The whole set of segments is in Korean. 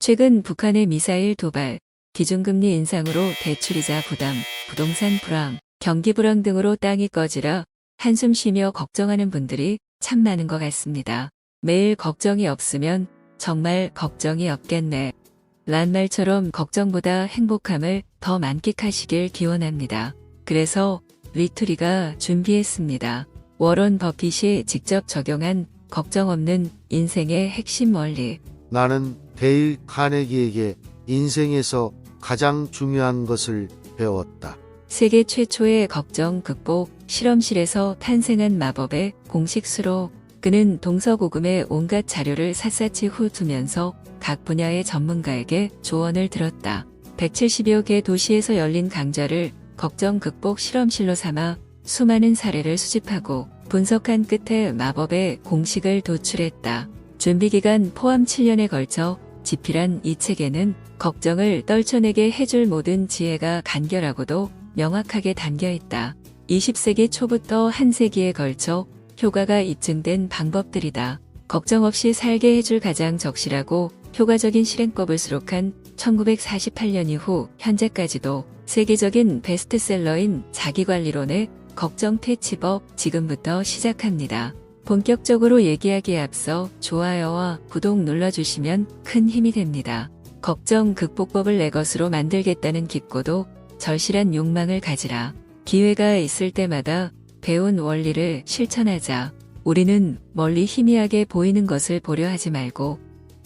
최근 북한의 미사일 도발, 기준금리 인상으로 대출이자 부담, 부동산 불황, 경기 불황 등으로 땅이 꺼지라 한숨 쉬며 걱정하는 분들이 참 많은 것 같습니다. 매일 걱정이 없으면 정말 걱정이 없겠네. 란 말처럼 걱정보다 행복함을 더 만끽하시길 기원합니다. 그래서 리투리가 준비했습니다. 워런 버핏이 직접 적용한 걱정 없는 인생의 핵심 원리. 나는 데일 카네기에게 인생에서 가장 중요한 것을 배웠다. 세계 최초의 걱정 극복 실험실에서 탄생한 마법의 공식 수록. 그는 동서고금의 온갖 자료를 샅샅이 훑으면서 각 분야의 전문가에게 조언을 들었다. 170여 개 도시에서 열린 강좌를 걱정 극복 실험실로 삼아 수많은 사례를 수집하고 분석한 끝에 마법의 공식을 도출했다. 준비기간 포함 7년에 걸쳐 집필한 이 책에는 걱정을 떨쳐내게 해줄 모든 지혜가 간결하고도 명확하게 담겨있다. 20세기 초부터 한 세기에 걸쳐 효과가 입증된 방법들이다. 걱정 없이 살게 해줄 가장 적실하고 효과적인 실행법을 수록한 1948년 이후 현재까지도 세계적인 베스트셀러인 자기관리론의 걱정 퇴치법 지금부터 시작합니다. 본격적으로 얘기하기에 앞서 좋아요와 구독 눌러주시면 큰 힘이 됩니다. 걱정 극복법을 내 것으로 만들겠다는 깊고도 절실한 욕망을 가지라. 기회가 있을 때마다 배운 원리를 실천하자. 우리는 멀리 희미하게 보이는 것을 보려 하지 말고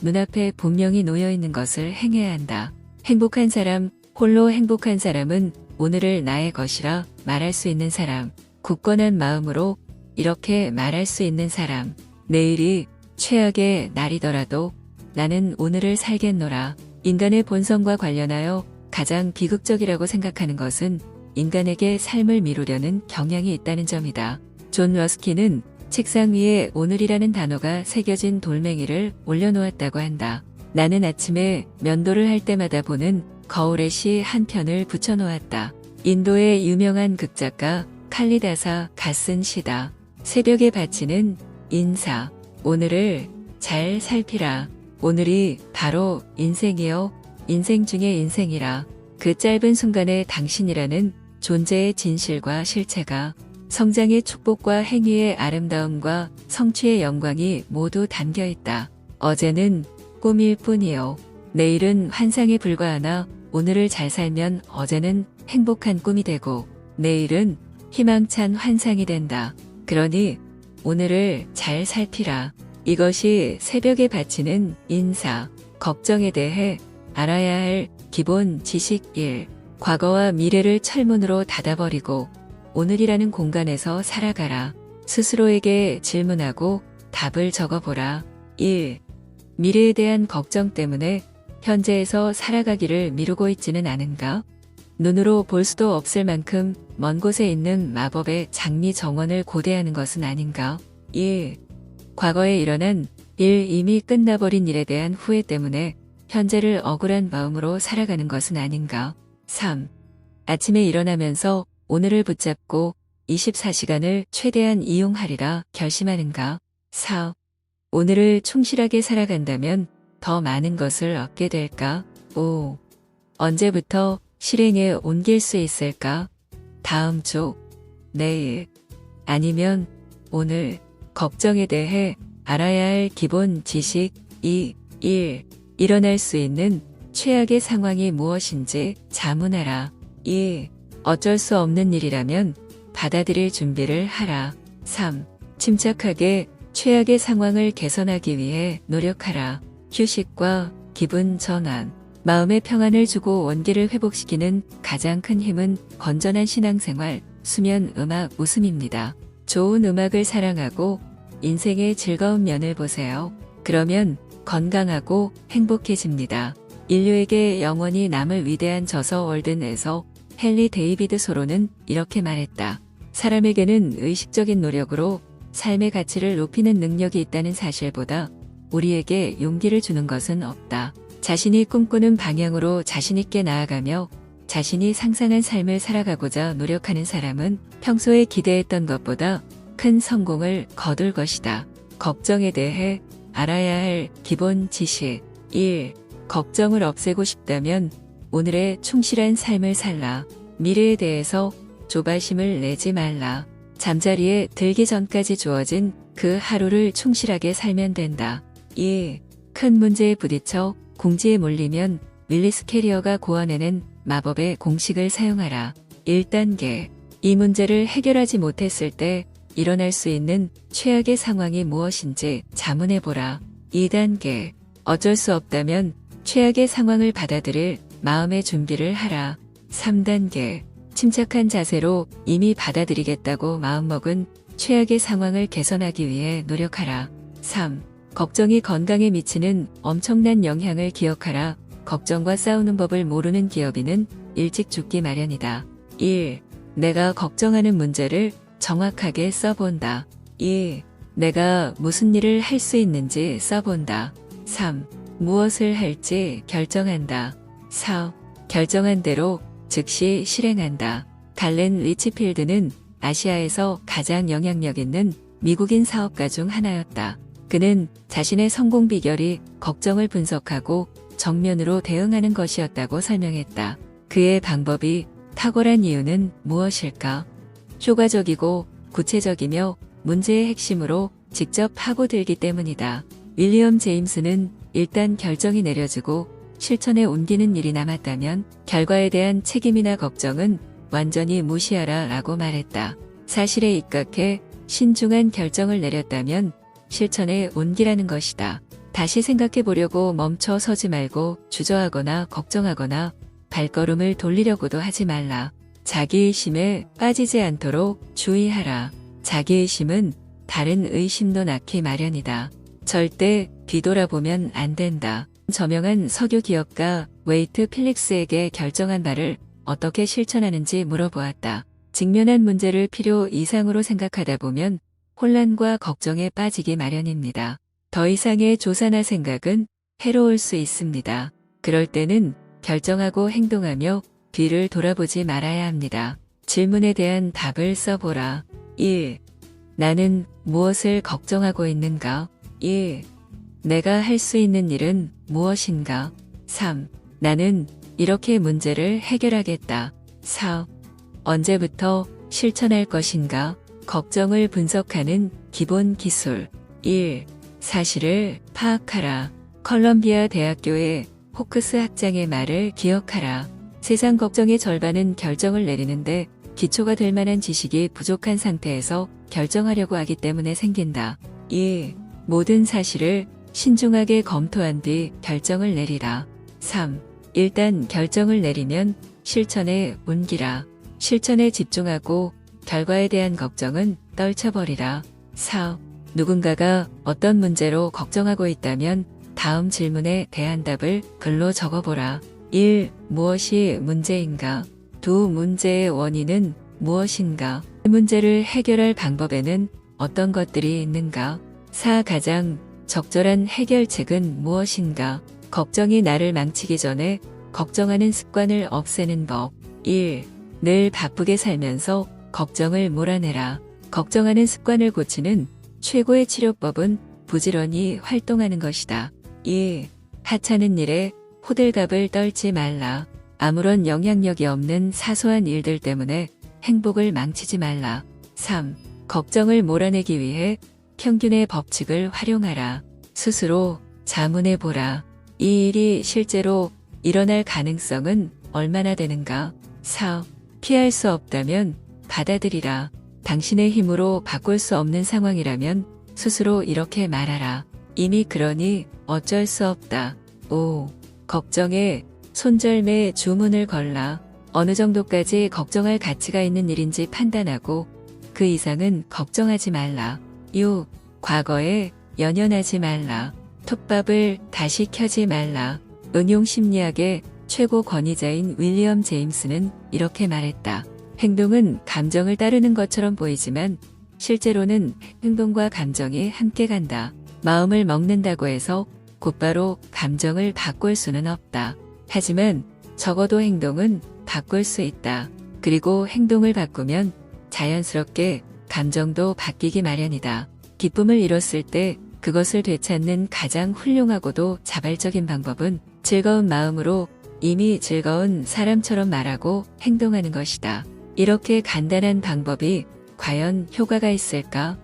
눈앞에 분명히 놓여있는 것을 행해야 한다. 행복한 사람, 홀로 행복한 사람은 오늘을 나의 것이라 말할 수 있는 사람. 굳건한 마음으로 이렇게 말할 수 있는 사람. 내일이 최악의 날이더라도 나는 오늘을 살겠노라. 인간의 본성과 관련하여 가장 비극적이라고 생각하는 것은 인간에게 삶을 미루려는 경향이 있다는 점이다. 존 러스키는 책상 위에 오늘이라는 단어가 새겨진 돌멩이를 올려놓았다고 한다. 나는 아침에 면도를 할 때마다 보는 거울의 시 한 편을 붙여놓았다. 인도의 유명한 극작가 칼리다사가 쓴 시다. 새벽에 바치는 인사. 오늘을 잘 살피라. 오늘이 바로 인생이요. 인생 중의 인생이라. 그 짧은 순간에 당신이라는 존재의 진실과 실체가 성장의 축복과 행위의 아름다움과 성취의 영광이 모두 담겨있다. 어제는 꿈일 뿐이요. 내일은 환상에 불과하나 오늘을 잘 살면 어제는 행복한 꿈이 되고 내일은 희망찬 환상이 된다. 그러니 오늘을 잘 살피라. 이것이 새벽에 바치는 인사. 걱정에 대해 알아야 할 기본 지식 1. 과거와 미래를 철문으로 닫아버리고 오늘이라는 공간에서 살아가라. 스스로에게 질문하고 답을 적어보라. 1. 미래에 대한 걱정 때문에 현재에서 살아가기를 미루고 있지는 않은가? 눈으로 볼 수도 없을 만큼 먼 곳에 있는 마법의 장미 정원을 고대하는 것은 아닌가? 1. 과거에 일어난 이미 끝나버린 일에 대한 후회 때문에 현재를 억울한 마음으로 살아가는 것은 아닌가? 3. 아침에 일어나면서 오늘을 붙잡고 24시간을 최대한 이용하리라 결심하는가? 4. 오늘을 충실하게 살아간다면 더 많은 것을 얻게 될까? 5. 언제부터 실행에 옮길 수 있을까? 다음 주, 내일, 아니면 오늘. 걱정에 대해 알아야 할 기본 지식 2. 1. 일어날 수 있는 최악의 상황이 무엇인지 자문하라. 2. 어쩔 수 없는 일이라면 받아들일 준비를 하라. 3. 침착하게 최악의 상황을 개선하기 위해 노력하라. 휴식과 기분 전환. 마음의 평안을 주고 원기를 회복시키는 가장 큰 힘은 건전한 신앙생활, 수면, 음악, 웃음입니다. 좋은 음악을 사랑하고 인생의 즐거운 면을 보세요. 그러면 건강하고 행복해집니다. 인류에게 영원히 남을 위대한 저서 월든에서 헨리 데이비드 소로는 이렇게 말했다. 사람에게는 의식적인 노력으로 삶의 가치를 높이는 능력이 있다는 사실보다 우리에게 용기를 주는 것은 없다. 자신이 꿈꾸는 방향으로 자신있게 나아가며 자신이 상상한 삶을 살아가고자 노력하는 사람은 평소에 기대했던 것보다 큰 성공을 거둘 것이다. 걱정에 대해 알아야 할 기본 지식 1. 걱정을 없애고 싶다면 오늘의 충실한 삶을 살라. 미래에 대해서 조바심을 내지 말라. 잠자리에 들기 전까지 주어진 그 하루를 충실하게 살면 된다. 2. 큰 문제에 부딪혀 궁지에 몰리면 윌리스 캐리어가 고안해낸 마법의 공식을 사용하라. 1단계. 이 문제를 해결하지 못했을 때 일어날 수 있는 최악의 상황이 무엇인지 자문해보라. 2단계. 어쩔 수 없다면 최악의 상황을 받아들일 마음의 준비를 하라. 3단계. 침착한 자세로 이미 받아들이겠다고 마음먹은 최악의 상황을 개선하기 위해 노력하라. 3. 걱정이 건강에 미치는 엄청난 영향을 기억하라. 걱정과 싸우는 법을 모르는 기업인은 일찍 죽기 마련이다. 1. 내가 걱정하는 문제를 정확하게 써본다. 2. 내가 무슨 일을 할 수 있는지 써본다. 3. 무엇을 할지 결정한다. 4. 결정한 대로 즉시 실행한다. 갈렌 리치필드는 아시아에서 가장 영향력 있는 미국인 사업가 중 하나였다. 그는 자신의 성공 비결이 걱정을 분석하고 정면으로 대응하는 것이었다고 설명했다. 그의 방법이 탁월한 이유는 무엇일까? 효과적이고 구체적이며 문제의 핵심으로 직접 파고들기 때문이다. 윌리엄 제임스는 일단 결정이 내려지고 실천에 옮기는 일이 남았다면 결과에 대한 책임이나 걱정은 완전히 무시하라 라고 말했다. 사실에 입각해 신중한 결정을 내렸다면 실천에 옮기라는 것이다. 다시 생각해 보려고 멈춰 서지 말고 주저하거나 걱정하거나 발걸음을 돌리려고도 하지 말라. 자기의심에 빠지지 않도록 주의하라. 자기의심은 다른 의심도 낳기 마련이다. 절대 뒤돌아보면 안 된다. 저명한 석유 기업가 웨이트 필릭스에게 결정한 바를 어떻게 실천하는지 물어보았다. 직면한 문제를 필요 이상으로 생각하다 보면 혼란과 걱정에 빠지기 마련입니다. 더 이상의 조사나 생각은 해로울 수 있습니다. 그럴 때는 결정하고 행동하며 뒤를 돌아보지 말아야 합니다. 질문에 대한 답을 써보라. 1. 나는 무엇을 걱정하고 있는가? 2. 내가 할 수 있는 일은 무엇인가? 3. 나는 이렇게 문제를 해결하겠다. 4. 언제부터 실천할 것인가? 걱정을 분석하는 기본 기술. 1. 사실을 파악하라. 컬럼비아 대학교의 호크스 학장의 말을 기억하라. 세상 걱정의 절반은 결정을 내리는데 기초가 될 만한 지식이 부족한 상태에서 결정하려고 하기 때문에 생긴다. 2. 모든 사실을 신중하게 검토한 뒤 결정을 내리라. 3. 일단 결정을 내리면 실천에 옮기라. 실천에 집중하고 결과에 대한 걱정은 떨쳐버리라. 4. 누군가가 어떤 문제로 걱정하고 있다면 다음 질문에 대한 답을 글로 적어보라. 1. 무엇이 문제인가? 2. 문제의 원인은 무엇인가? 문제를 해결할 방법에는 어떤 것들이 있는가? 4. 가장 적절한 해결책은 무엇인가? 걱정이 나를 망치기 전에 걱정하는 습관을 없애는 법. 1. 늘 바쁘게 살면서 걱정을 몰아내라. 걱정하는 습관을 고치는 최고의 치료법은 부지런히 활동하는 것이다. 2. 하찮은 일에 호들갑을 떨지 말라. 아무런 영향력이 없는 사소한 일들 때문에 행복을 망치지 말라. 3. 걱정을 몰아내기 위해 평균의 법칙을 활용하라. 스스로 자문해보라. 이 일이 실제로 일어날 가능성은 얼마나 되는가? 4. 피할 수 없다면 받아들이라. 당신의 힘으로 바꿀 수 없는 상황이라면 스스로 이렇게 말하라. 이미 그러니 어쩔 수 없다. 5. 걱정에 손절매 주문을 걸라. 어느 정도까지 걱정할 가치가 있는 일인지 판단하고 그 이상은 걱정하지 말라. 6. 과거에 연연하지 말라. 톱밥을 다시 켜지 말라. 응용 심리학의 최고 권위자인 윌리엄 제임스는 이렇게 말했다. 행동은 감정을 따르는 것처럼 보이지만 실제로는 행동과 감정이 함께 간다. 마음을 먹는다고 해서 곧바로 감정을 바꿀 수는 없다. 하지만 적어도 행동은 바꿀 수 있다. 그리고 행동을 바꾸면 자연스럽게 감정도 바뀌기 마련이다. 기쁨을 잃었을 때 그것을 되찾는 가장 훌륭하고도 자발적인 방법은 즐거운 마음으로 이미 즐거운 사람처럼 말하고 행동하는 것이다. 이렇게 간단한 방법이 과연 효과가 있을까?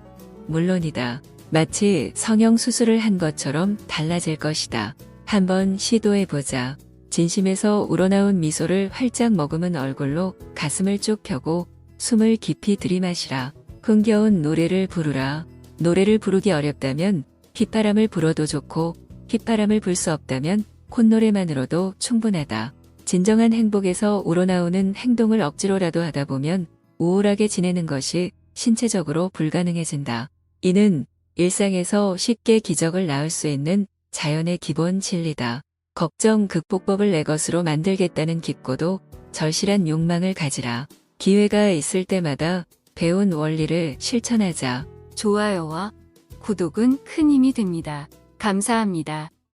물론이다. 마치 성형수술을 한 것처럼 달라질 것이다. 한번 시도해보자. 진심에서 우러나온 미소를 활짝 머금은 얼굴로 가슴을 쭉 펴고 숨을 깊이 들이마시라. 흥겨운 노래를 부르라. 노래를 부르기 어렵다면 휘파람을 불어도 좋고 휘파람을 불 수 없다면 콧노래만으로도 충분하다. 진정한 행복에서 우러나오는 행동을 억지로라도 하다 보면 우울하게 지내는 것이 신체적으로 불가능해진다. 이는 일상에서 쉽게 기적을 낳을 수 있는 자연의 기본 진리다. 걱정 극복법을 내 것으로 만들겠다는 깊고도 절실한 욕망을 가지라. 기회가 있을 때마다 배운 원리를 실천하자. 좋아요와 구독은 큰 힘이 됩니다. 감사합니다.